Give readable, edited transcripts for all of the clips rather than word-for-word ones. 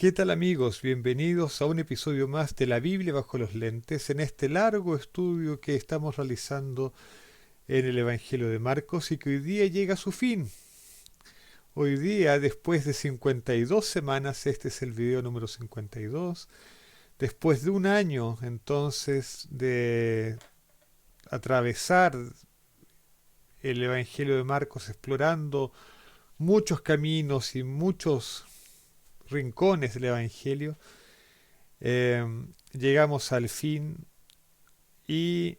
¿Qué tal amigos? Bienvenidos a un episodio más de la Biblia bajo los lentes en este largo estudio que estamos realizando en el Evangelio de Marcos y que hoy día llega a su fin. Hoy día, después de 52 semanas, este es el video número 52, después de un año entonces de atravesar el Evangelio de Marcos explorando muchos caminos y muchos rincones del Evangelio, eh, llegamos al fin y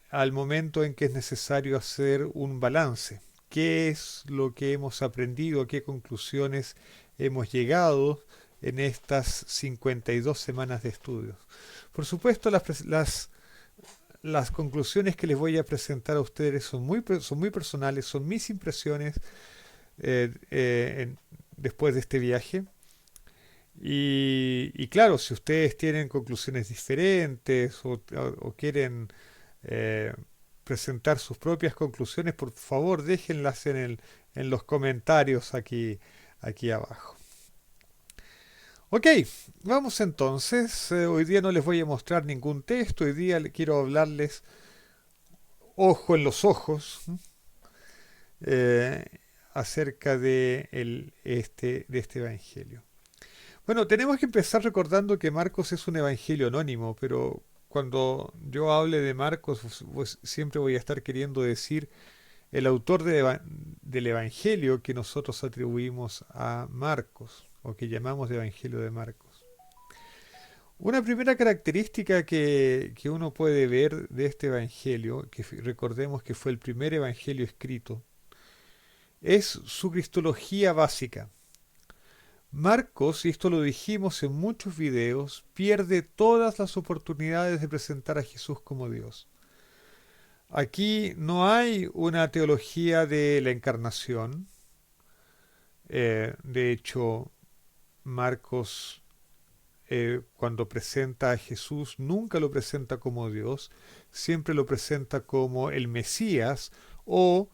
al momento en que es necesario hacer un balance. ¿Qué es lo que hemos aprendido? ¿A qué conclusiones hemos llegado en estas 52 semanas de estudios? Por supuesto, las conclusiones que les voy a presentar a ustedes son muy personales, son mis impresiones después de este viaje. Y claro, si ustedes tienen conclusiones diferentes o quieren eh, presentar sus propias conclusiones, por favor déjenlas en los comentarios aquí abajo. Ok, vamos entonces. Hoy día no les voy a mostrar ningún texto, hoy día quiero hablarles ojo en los ojos eh, acerca de este evangelio. Bueno, tenemos que empezar recordando que Marcos es un evangelio anónimo, pero cuando yo hable de Marcos, pues siempre voy a estar queriendo decir el autor del evangelio que nosotros atribuimos a Marcos, o que llamamos de evangelio de Marcos. Una primera característica que uno puede ver de este evangelio, que recordemos que fue el primer evangelio escrito, es su cristología básica. Marcos, y esto lo dijimos en muchos videos, pierde todas las oportunidades de presentar a Jesús como Dios. Aquí no hay una teología de la encarnación. De hecho, Marcos, cuando presenta a Jesús, nunca lo presenta como Dios, siempre lo presenta como el Mesías o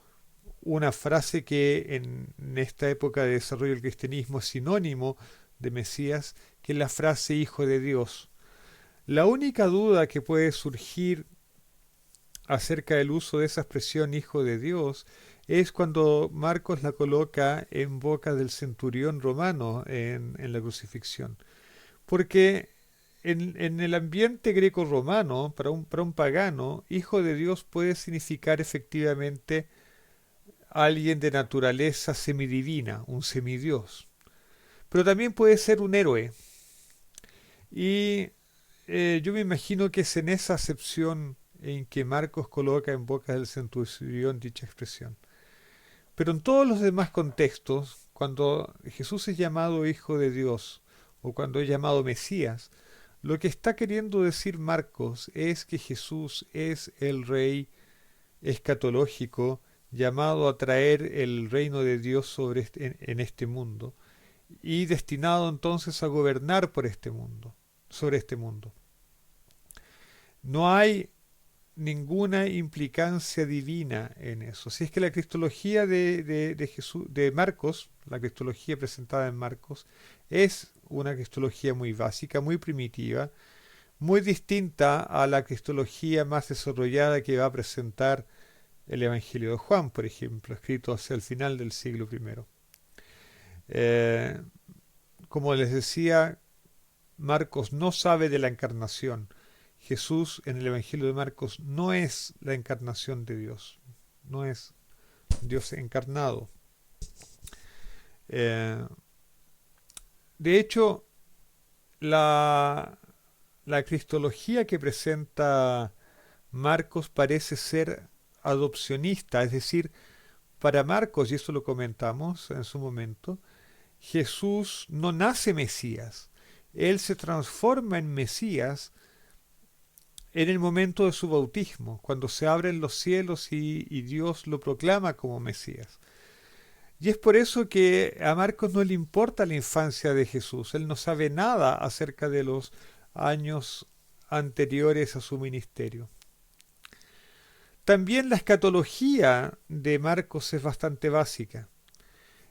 una frase que en esta época de desarrollo del cristianismo es sinónimo de Mesías, que es la frase Hijo de Dios. La única duda que puede surgir acerca del uso de esa expresión Hijo de Dios es cuando Marcos la coloca en boca del centurión romano en la crucifixión. Porque en el ambiente greco-romano, para un pagano, Hijo de Dios puede significar efectivamente alguien de naturaleza semidivina, un semidios. Pero también puede ser un héroe. Y yo me imagino que es en esa acepción en que Marcos coloca en boca del centurión dicha expresión. Pero en todos los demás contextos, cuando Jesús es llamado Hijo de Dios o cuando es llamado Mesías, lo que está queriendo decir Marcos es que Jesús es el Rey escatológico llamado a traer el reino de Dios en este mundo y destinado entonces a gobernar por este mundo, sobre este mundo. No hay ninguna implicancia divina en eso. Si es que la cristología de Jesús, de Marcos, la cristología presentada en Marcos, es una cristología muy básica, muy primitiva, muy distinta a la cristología más desarrollada que va a presentar el Evangelio de Juan, por ejemplo, escrito hacia el final del siglo primero. Eh, como les decía, Marcos no sabe de la encarnación. Jesús en el Evangelio de Marcos no es la encarnación de Dios, no es Dios encarnado. Eh, de hecho, la, la cristología que presenta Marcos parece ser adopcionista, es decir, para Marcos, y esto lo comentamos en su momento, Jesús no nace Mesías, él se transforma en Mesías en el momento de su bautismo, cuando se abren los cielos y Dios lo proclama como Mesías. Y es por eso que a Marcos no le importa la infancia de Jesús, él no sabe nada acerca de los años anteriores a su ministerio. También la escatología de Marcos es bastante básica.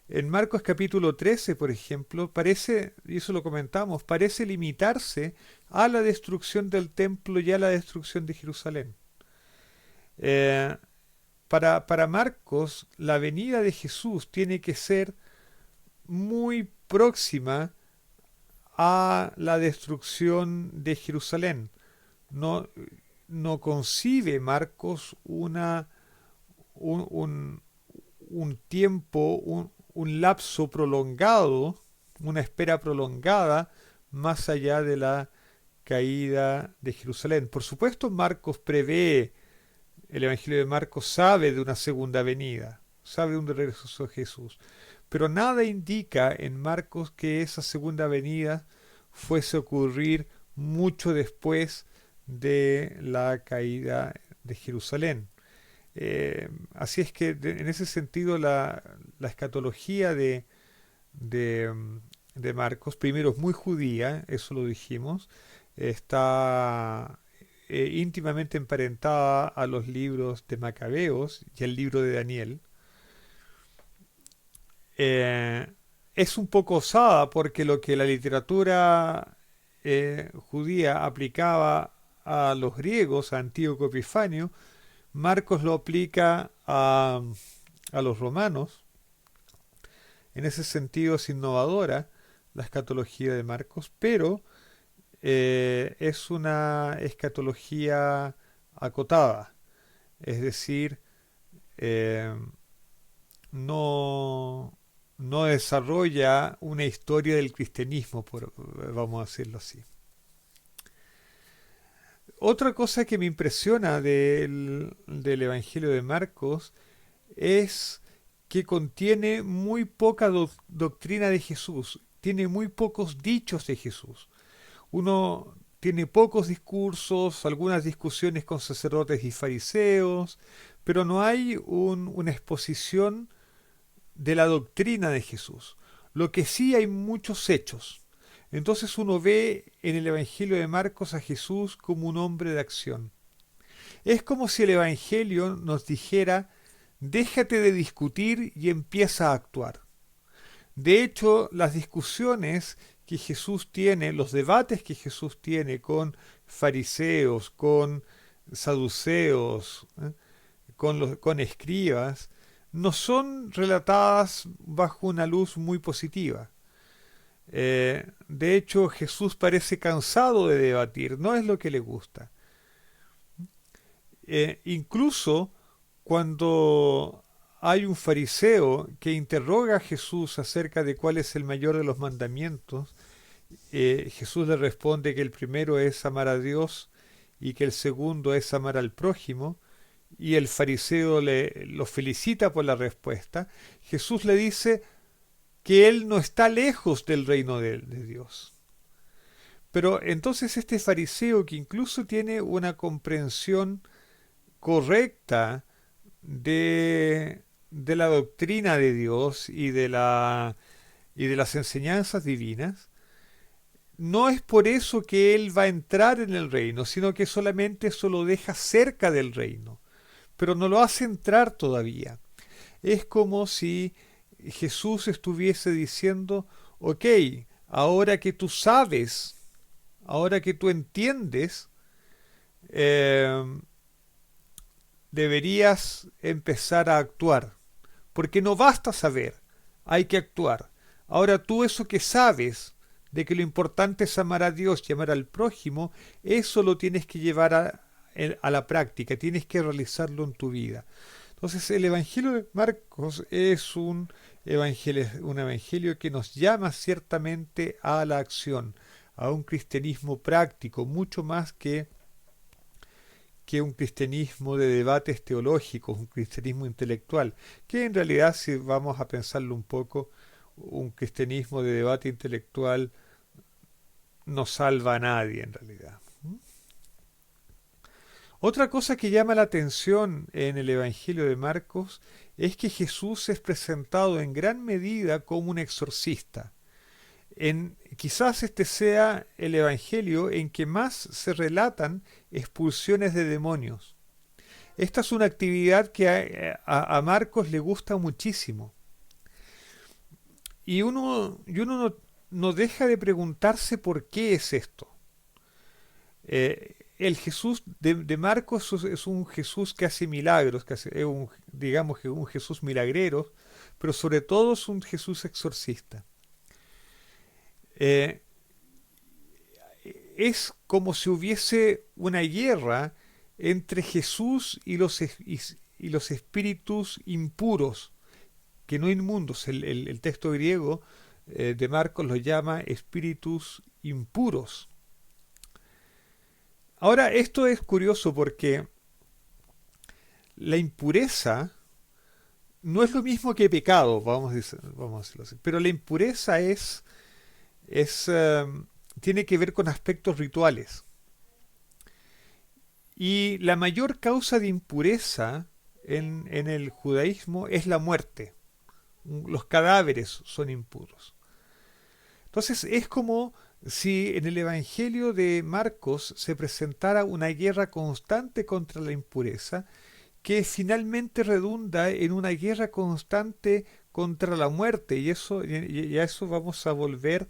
En Marcos capítulo 13, por ejemplo, parece, y eso lo comentamos, parece limitarse a la destrucción del templo y a la destrucción de Jerusalén. Eh, para Marcos, la venida de Jesús tiene que ser muy próxima a la destrucción de Jerusalén. No, no concibe Marcos un, un- un tiempo, un lapso prolongado, una espera prolongada más allá de la caída de Jerusalén. Por supuesto, Marcos prevé, el Evangelio de Marcos sabe de una segunda venida, sabe de un regreso de Jesús, pero nada indica en Marcos que esa segunda venida fuese a ocurrir mucho después de la caída de Jerusalén. Así es que en ese sentido la escatología de, mm, de Marcos, primero es muy judía, eso lo dijimos, está íntimamente emparentada a los libros de Macabeos y el libro de Daniel. Eh, es un poco osada porque lo que la literatura judía aplicaba a los griegos, a Antíoco Epifanio, Marcos lo aplica a los romanos. En ese sentido es innovadora la escatología de Marcos, pero es una escatología acotada, es decir, eh, no, no desarrolla una historia del cristianismo, vamos a decirlo así. Otra cosa que me impresiona del Evangelio de Marcos es que contiene muy poca doctrina de Jesús, tiene muy pocos dichos de Jesús. Uno tiene pocos discursos, algunas discusiones con sacerdotes y fariseos, pero no hay una exposición de la doctrina de Jesús. Lo que sí hay muchos hechos. Entonces uno ve en el Evangelio de Marcos a Jesús como un hombre de acción. Es como si el Evangelio nos dijera, déjate de discutir y empieza a actuar. De hecho, las discusiones que Jesús tiene, los debates que Jesús tiene con fariseos, con saduceos, con escribas, no son relatadas bajo una luz muy positiva. De hecho, Jesús parece cansado de debatir, no es lo que le gusta. Incluso cuando hay un fariseo que interroga a Jesús acerca de cuál es el mayor de los mandamientos, Jesús le responde que el primero es amar a Dios y que el segundo es amar al prójimo, y el fariseo lo felicita por la respuesta. Jesús le dice que él no está lejos del reino de Dios. Pero entonces este fariseo, que incluso tiene una comprensión correcta de la doctrina de Dios y de las enseñanzas divinas, no es por eso que él va a entrar en el reino, sino que solamente eso lo deja cerca del reino, pero no lo hace entrar todavía. Es como si Jesús estuviese diciendo, ok, ahora que tú sabes, ahora que tú entiendes, eh, deberías empezar a actuar, porque no basta saber, hay que actuar. Ahora tú eso que sabes, de que lo importante es amar a Dios y amar al prójimo, eso lo tienes que llevar a la práctica, tienes que realizarlo en tu vida. Entonces el Evangelio de Marcos es un evangelio que nos llama ciertamente a la acción, a un cristianismo práctico, mucho más que un cristianismo de debates teológicos, un cristianismo intelectual, que en realidad, si vamos a pensarlo un poco, un cristianismo de debate intelectual no salva a nadie en realidad. Otra cosa que llama la atención en el Evangelio de Marcos es que Jesús es presentado en gran medida como un exorcista. Quizás este sea el Evangelio en que más se relatan expulsiones de demonios. Esta es una actividad que a Marcos le gusta muchísimo. y uno no deja de preguntarse por qué es esto. El Jesús de Marcos es un Jesús que hace milagros, es un, digamos que un Jesús milagrero, pero sobre todo es un Jesús exorcista. Eh, es como si hubiese una guerra entre Jesús y los espíritus impuros, que no inmundos. El texto griego de Marcos lo llama espíritus impuros. Ahora, esto es curioso porque la impureza no es lo mismo que pecado, vamos a decirlo así, pero la impureza es tiene que ver con aspectos rituales. Y la mayor causa de impureza en el judaísmo es la muerte. Los cadáveres son impuros. Entonces es como si en el Evangelio de Marcos se presentara una guerra constante contra la impureza, que finalmente redunda en una guerra constante contra la muerte. Y a eso vamos a volver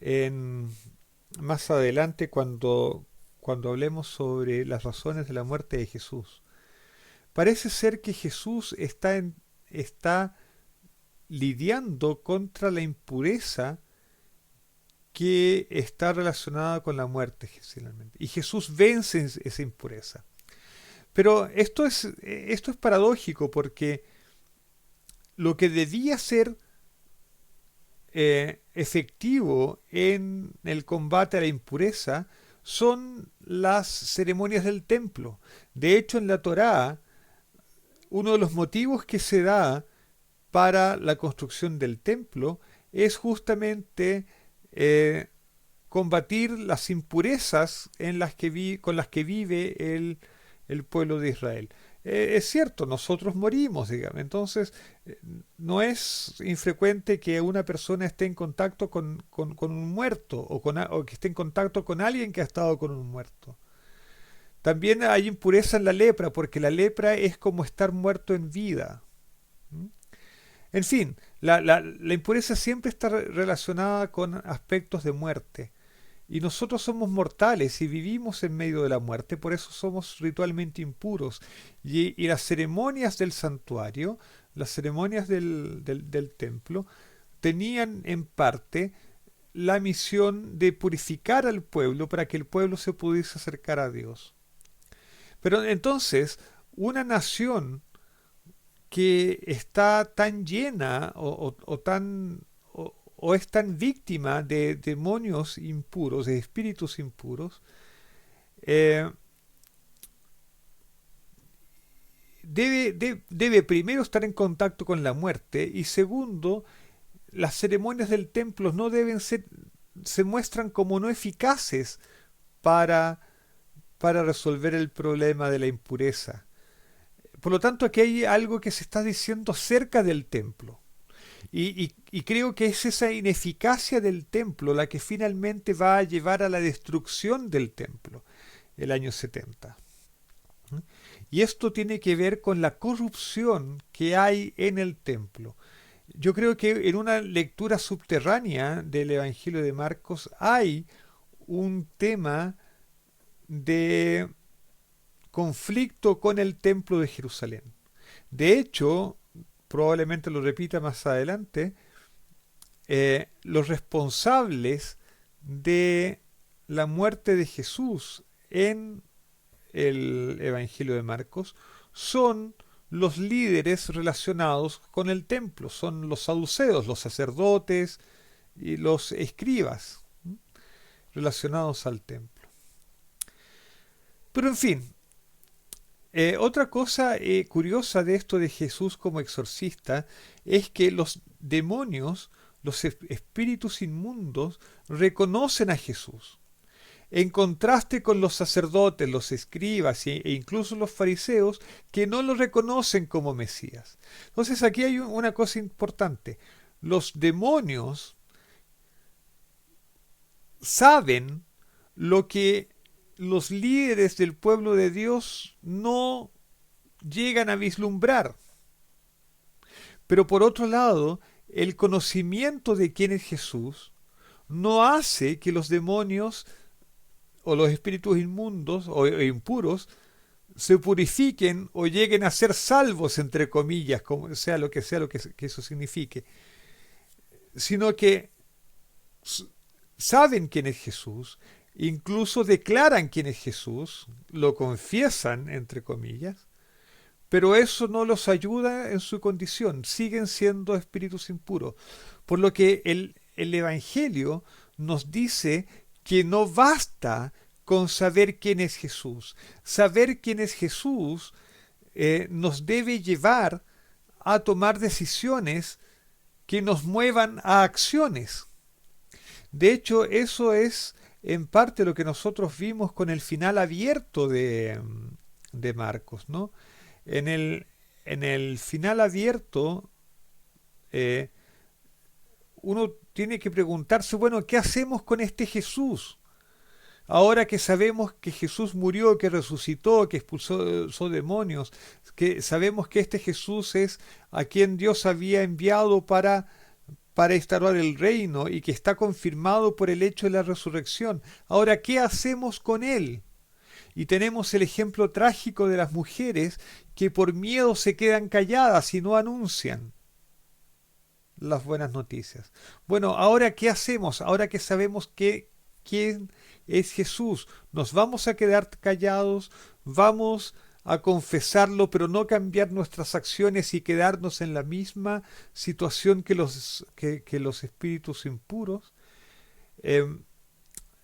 en, más adelante cuando hablemos sobre las razones de la muerte de Jesús. Parece ser que Jesús está lidiando contra la impureza que está relacionada con la muerte, generalmente. Y Jesús vence esa impureza. Pero esto es paradójico porque lo que debía ser efectivo en el combate a la impureza son las ceremonias del templo. De hecho, en la Torá, uno de los motivos que se da para la construcción del templo es justamente combatir las impurezas con las que vive el pueblo de Israel. Es cierto, nosotros morimos, digamos. Entonces, no es infrecuente que una persona esté en contacto con un muerto o que esté en contacto con alguien que ha estado con un muerto. También hay impureza en la lepra, porque la lepra es como estar muerto en vida. ¿Mm? En fin, la impureza siempre está relacionada con aspectos de muerte. Y nosotros somos mortales y vivimos en medio de la muerte, por eso somos ritualmente impuros. Y las ceremonias del santuario, las ceremonias del templo, tenían en parte la misión de purificar al pueblo para que el pueblo se pudiese acercar a Dios. Pero entonces, una nación que está tan llena o es tan víctima de demonios impuros, de espíritus impuros, eh, debe primero estar en contacto con la muerte y segundo, las ceremonias del templo no deben ser, se muestran como no eficaces para, para resolver el problema de la impureza. Por lo tanto, aquí hay algo que se está diciendo cerca del templo. Y creo que es esa ineficacia del templo la que finalmente va a llevar a la destrucción del templo el año 70. Y esto tiene que ver con la corrupción que hay en el templo. Yo creo que en una lectura subterránea del Evangelio de Marcos hay un tema de conflicto con el templo de Jerusalén. De hecho, probablemente lo repita más adelante, los responsables de la muerte de Jesús en el Evangelio de Marcos son los líderes relacionados con el templo, son los saduceos, los sacerdotes y los escribas relacionados al templo. Pero en fin, otra cosa curiosa de esto de Jesús como exorcista es que los demonios, los espíritus inmundos, reconocen a Jesús. En contraste con los sacerdotes, los escribas e incluso los fariseos que no lo reconocen como Mesías. Entonces aquí hay una cosa importante. Los demonios saben lo que los líderes del pueblo de Dios no llegan a vislumbrar. Pero por otro lado, el conocimiento de quién es Jesús no hace que los demonios o los espíritus inmundos o impuros se purifiquen o lleguen a ser salvos, entre comillas, como sea lo que eso signifique, sino que saben quién es Jesús, incluso declaran quién es Jesús, lo confiesan, entre comillas, pero eso no los ayuda en su condición, siguen siendo espíritus impuros. Por lo que el Evangelio nos dice que no basta con saber quién es Jesús. Saber quién es Jesús nos debe llevar a tomar decisiones que nos muevan a acciones. De hecho, eso es en parte lo que nosotros vimos con el final abierto de Marcos, ¿no? En en el final abierto, eh, uno tiene que preguntarse, bueno, ¿qué hacemos con este Jesús? Ahora que sabemos que Jesús murió, que resucitó, que expulsó demonios, que sabemos que este Jesús es a quien Dios había enviado para instaurar el reino y que está confirmado por el hecho de la resurrección. Ahora, ¿qué hacemos con él? Y tenemos el ejemplo trágico de las mujeres que por miedo se quedan calladas y no anuncian las buenas noticias. Bueno, ahora ¿qué hacemos? Ahora que sabemos quién es Jesús, ¿nos vamos a quedar callados? ¿Vamos a confesarlo, pero no cambiar nuestras acciones y quedarnos en la misma situación que los espíritus impuros? Eh,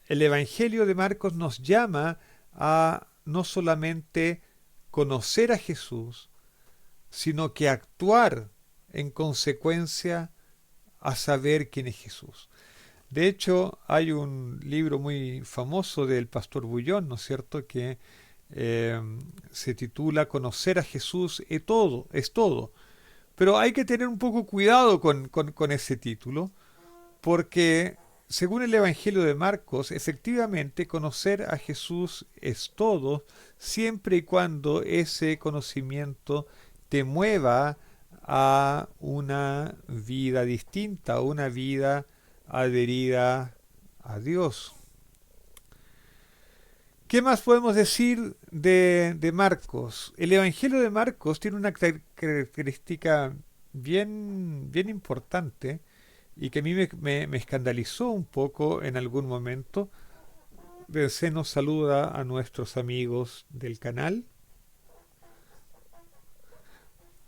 el Evangelio de Marcos nos llama a no solamente conocer a Jesús, sino que actuar en consecuencia a saber quién es Jesús. De hecho, hay un libro muy famoso del pastor Bullón, ¿no es cierto?, que se titula Conocer a Jesús es todo. Pero hay que tener un poco cuidado con ese título, porque según el Evangelio de Marcos, efectivamente conocer a Jesús es todo, siempre y cuando ese conocimiento te mueva a una vida distinta, a una vida adherida a Dios. ¿Qué más podemos decir de Marcos? El Evangelio de Marcos tiene una característica bien importante y que a mí me escandalizó un poco en algún momento. Se nos saluda a nuestros amigos del canal.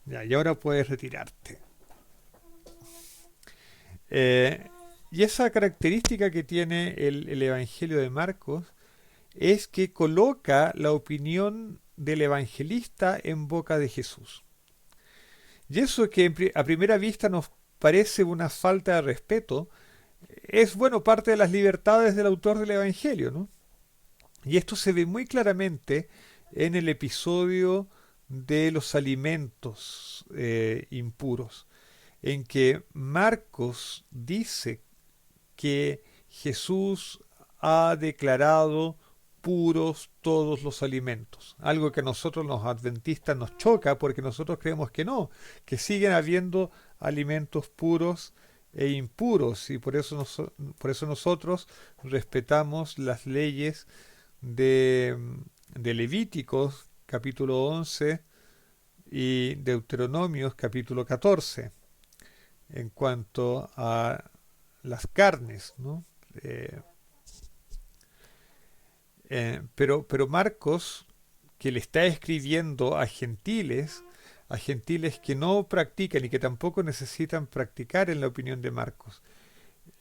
Ya, y ahora puedes retirarte. Eh, y esa característica que tiene el Evangelio de Marcos es que coloca la opinión del evangelista en boca de Jesús. Y eso que a primera vista nos parece una falta de respeto, es, bueno, parte de las libertades del autor del Evangelio, ¿no? Y esto se ve muy claramente en el episodio de los alimentos impuros, en que Marcos dice que Jesús ha declarado puros todos los alimentos. Algo que a nosotros los adventistas nos choca porque nosotros creemos que no, que siguen habiendo alimentos puros e impuros y por eso nosotros respetamos las leyes de, de Levíticos capítulo 11 y Deuteronomios capítulo 14 en cuanto a las carnes, ¿no? Pero Marcos, que le está escribiendo a gentiles que no practican y que tampoco necesitan practicar, en la opinión de Marcos,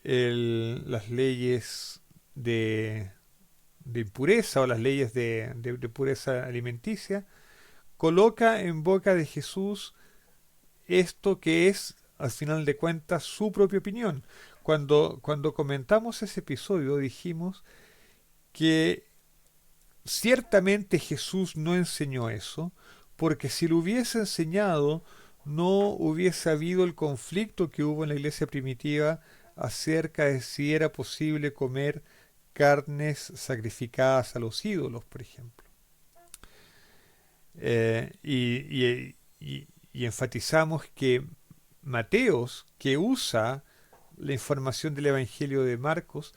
las leyes de impureza o las leyes de pureza alimenticia, coloca en boca de Jesús esto que es, al final de cuentas, su propia opinión. Cuando comentamos ese episodio dijimos que ciertamente Jesús no enseñó eso, porque si lo hubiese enseñado, no hubiese habido el conflicto que hubo en la iglesia primitiva acerca de si era posible comer carnes sacrificadas a los ídolos, por ejemplo. Y enfatizamos que Mateos, que usa la información del Evangelio de Marcos,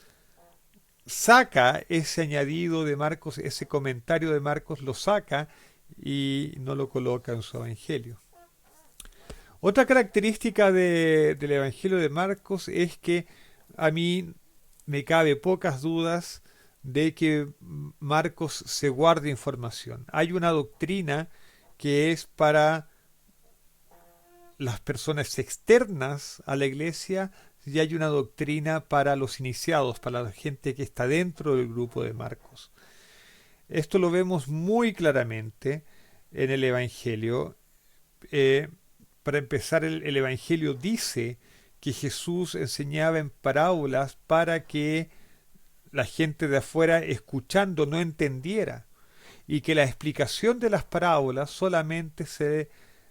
saca ese añadido de Marcos, ese comentario de Marcos, lo saca y no lo coloca en su Evangelio. Otra característica del Evangelio de Marcos es que a mí me cabe pocas dudas de que Marcos se guarda información. Hay una doctrina que es para las personas externas a la iglesia y hay una doctrina para los iniciados, para la gente que está dentro del grupo de Marcos. Esto lo vemos muy claramente en el Evangelio. Eh, para empezar, el Evangelio dice que Jesús enseñaba en parábolas para que la gente de afuera escuchando no entendiera y que la explicación de las parábolas solamente se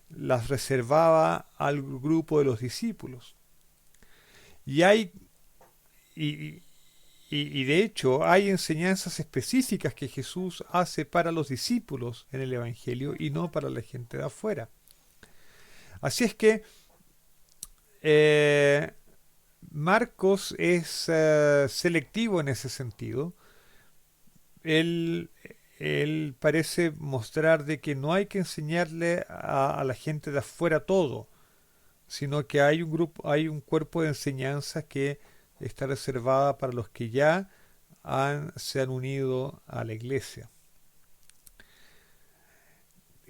las reservaba al grupo de los discípulos. Y hay y, y de hecho hay enseñanzas específicas que Jesús hace para los discípulos en el Evangelio y no para la gente de afuera. Así es que eh, Marcos es selectivo en ese sentido. Él, él parece mostrar de que no hay que enseñarle a la gente de afuera todo, sino que hay un grupo, hay un cuerpo de enseñanza que está reservada para los que ya se han unido a la iglesia.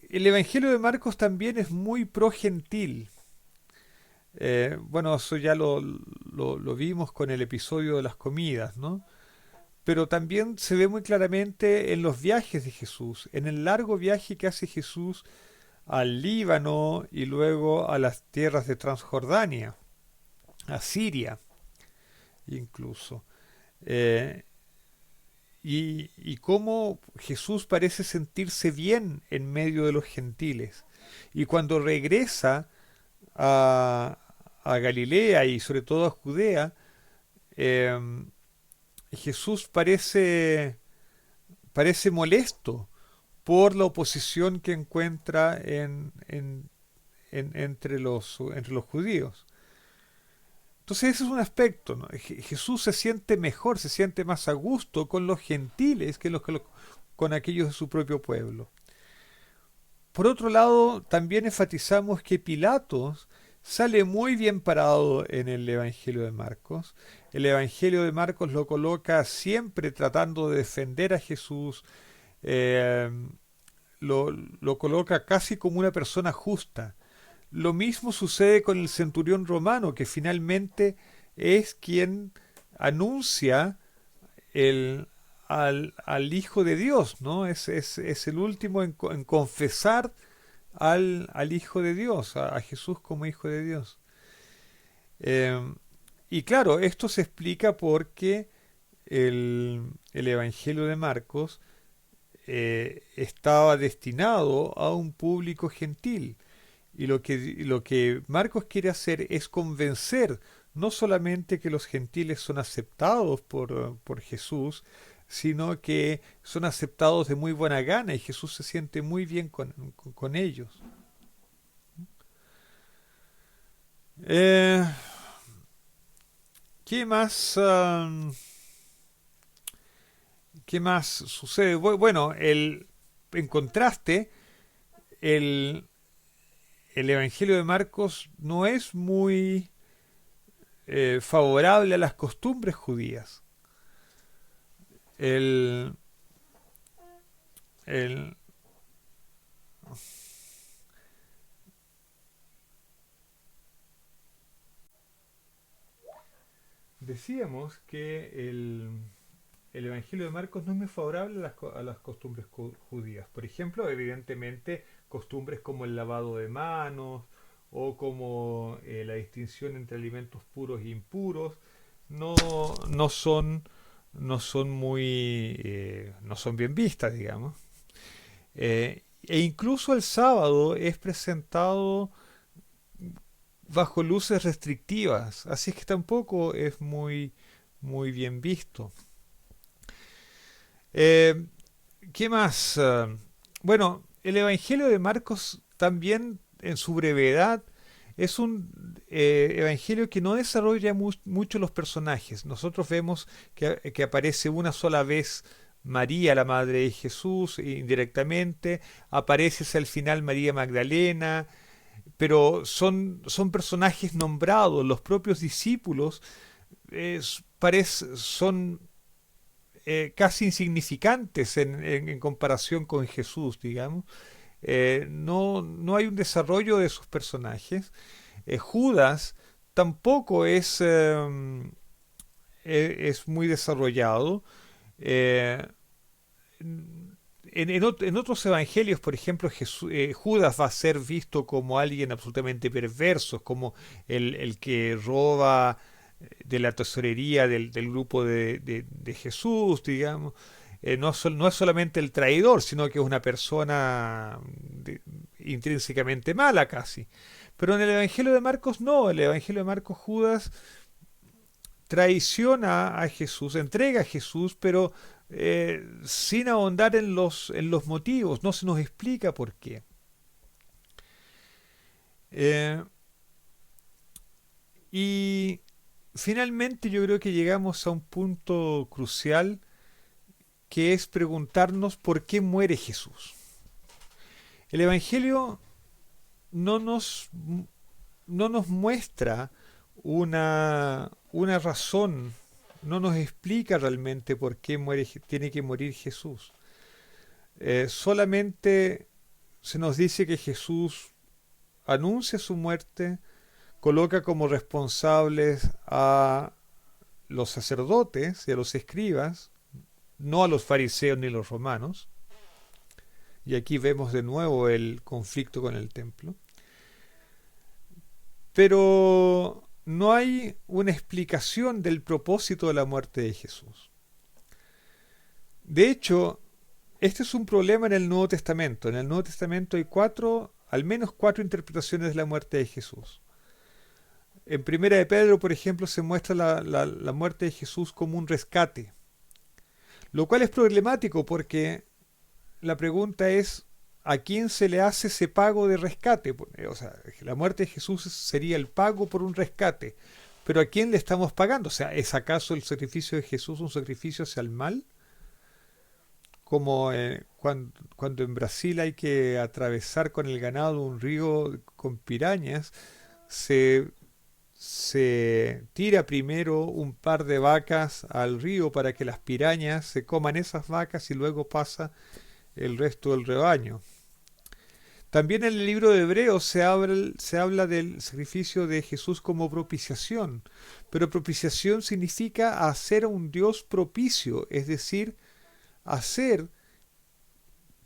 El Evangelio de Marcos también es muy pro gentil. Bueno, eso ya lo vimos con el episodio de las comidas, ¿no? Pero también se ve muy claramente en los viajes de Jesús, en el largo viaje que hace Jesús al Líbano y luego a las tierras de Transjordania, a Siria incluso. Eh, y cómo Jesús parece sentirse bien en medio de los gentiles. Y cuando regresa a, a Galilea y sobre todo a Judea, eh, Jesús parece molesto por la oposición que encuentra entre los judíos. Entonces ese es un aspecto, ¿no? Jesús se siente mejor, se siente más a gusto con los gentiles que con aquellos de su propio pueblo. Por otro lado, también enfatizamos que Pilatos sale muy bien parado en el Evangelio de Marcos. El Evangelio de Marcos lo coloca siempre tratando de defender a Jesús, eh, lo coloca casi como una persona justa. Lo mismo sucede con el centurión romano, que finalmente es quien anuncia el, al Hijo de Dios, ¿no? Es el último en confesar al Hijo de Dios, a Jesús como Hijo de Dios. Eh, y claro, esto se explica porque el Evangelio de Marcos estaba destinado a un público gentil. Y lo que Marcos quiere hacer es convencer no solamente que los gentiles son aceptados por Jesús, sino que son aceptados de muy buena gana y Jesús se siente muy bien con ellos. Eh, ¿Qué más? ¿Qué más sucede? Bueno, en contraste, el, el Evangelio de Marcos no es muy favorable a las costumbres judías. El, el, Decíamos que el Evangelio de Marcos no es muy favorable a las costumbres judías. Por ejemplo, evidentemente, costumbres como el lavado de manos o como la distinción entre alimentos puros e impuros no, no son, no son bien vistas, digamos. E incluso el sábado es presentado bajo luces restrictivas, así es que tampoco es muy bien visto. Eh, ¿Qué más? Bueno, el Evangelio de Marcos también en su brevedad es un evangelio que no desarrolla mucho los personajes. Nosotros vemos que aparece una sola vez María, la madre de Jesús, indirectamente, aparece hacia el final María Magdalena, pero son personajes nombrados, los propios discípulos son casi insignificantes en comparación con Jesús, digamos. No hay un desarrollo de sus personajes. Judas tampoco es muy desarrollado. Eh, en otros evangelios, por ejemplo, Judas va a ser visto como alguien absolutamente perverso, como el que roba de la tesorería del grupo de Jesús, digamos. No es solamente el traidor, sino que es una persona intrínsecamente mala casi. Pero en el Evangelio de Marcos no, en el Evangelio de Marcos Judas traiciona a Jesús, entrega a Jesús, pero sin ahondar en los motivos, no se nos explica por qué. Eh, y finalmente yo creo que llegamos a un punto crucial que es preguntarnos por qué muere Jesús. El Evangelio no nos, no nos muestra una razón, no nos explica realmente por qué tiene que morir Jesús. Solamente se nos dice que Jesús anuncia su muerte, coloca como responsables a los sacerdotes y a los escribas, no a los fariseos ni los romanos. Y aquí vemos de nuevo el conflicto con el templo. Pero no hay una explicación del propósito de la muerte de Jesús. De hecho, este es un problema en el Nuevo Testamento. En el Nuevo Testamento hay al menos cuatro interpretaciones de la muerte de Jesús. En Primera de Pedro, por ejemplo, se muestra la muerte de Jesús como un rescate, lo cual es problemático porque la pregunta es, ¿a quién se le hace ese pago de rescate? O sea, la muerte de Jesús sería el pago por un rescate, pero ¿a quién le estamos pagando? O sea, ¿es acaso el sacrificio de Jesús un sacrificio hacia el mal? Como cuando en Brasil hay que atravesar con el ganado un río con pirañas, se tira primero un par de vacas al río para que las pirañas se coman esas vacas y luego pasa el resto del rebaño. También en el libro de Hebreos se habla del sacrificio de Jesús como propiciación, pero propiciación significa hacer a un Dios propicio, es decir, hacer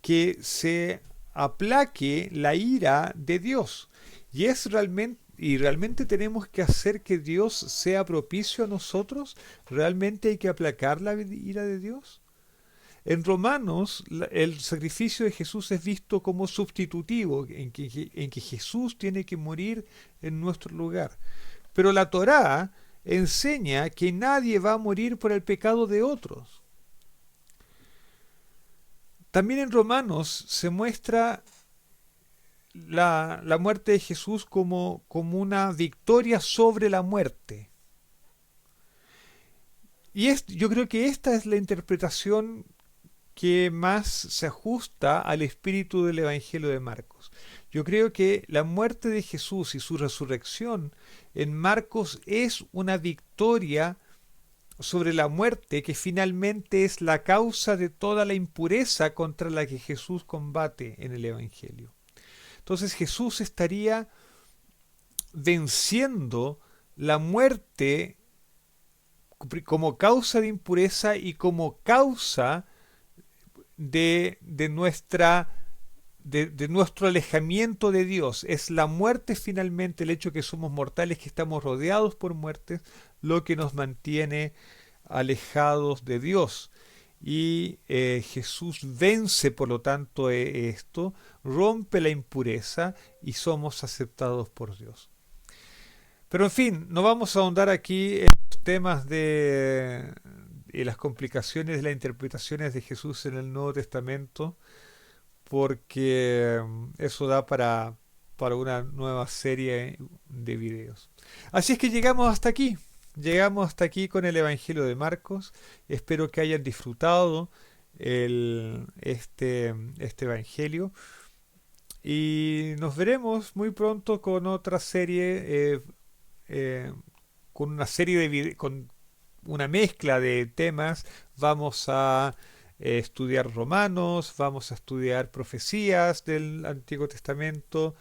que se aplaque la ira de Dios. Y realmente tenemos que hacer que Dios sea propicio a nosotros. ¿Realmente hay que aplacar la ira de Dios? En Romanos, el sacrificio de Jesús es visto como sustitutivo, en que Jesús tiene que morir en nuestro lugar. Pero la Torá enseña que nadie va a morir por el pecado de otros. También en Romanos se muestra la muerte de Jesús como una victoria sobre la muerte. Y yo creo que esta es la interpretación que más se ajusta al espíritu del Evangelio de Marcos. Yo creo que la muerte de Jesús y su resurrección en Marcos es una victoria sobre la muerte que finalmente es la causa de toda la impureza contra la que Jesús combate en el Evangelio. Entonces Jesús estaría venciendo la muerte como causa de impureza y como causa de nuestro alejamiento de Dios. Es la muerte finalmente, el hecho que somos mortales, que estamos rodeados por muertes, lo que nos mantiene alejados de Dios. Y Jesús vence, por lo tanto, esto, rompe la impureza y somos aceptados por Dios. Pero en fin, no vamos a ahondar aquí en los temas de las complicaciones de las interpretaciones de Jesús en el Nuevo Testamento, porque eso da para una nueva serie de videos. Así es que llegamos hasta aquí. Llegamos hasta aquí con el Evangelio de Marcos. Espero que hayan disfrutado este Evangelio. Y nos veremos muy pronto con otra serie, eh, con una serie con una mezcla de temas. Vamos a estudiar Romanos, vamos a estudiar profecías del Antiguo Testamento,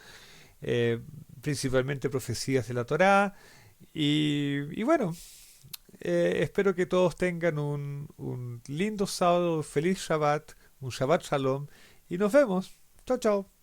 eh, principalmente profecías de la Torá. Y bueno, espero que todos tengan un lindo sábado, feliz Shabbat, un Shabbat Shalom, y nos vemos. Chao, chao.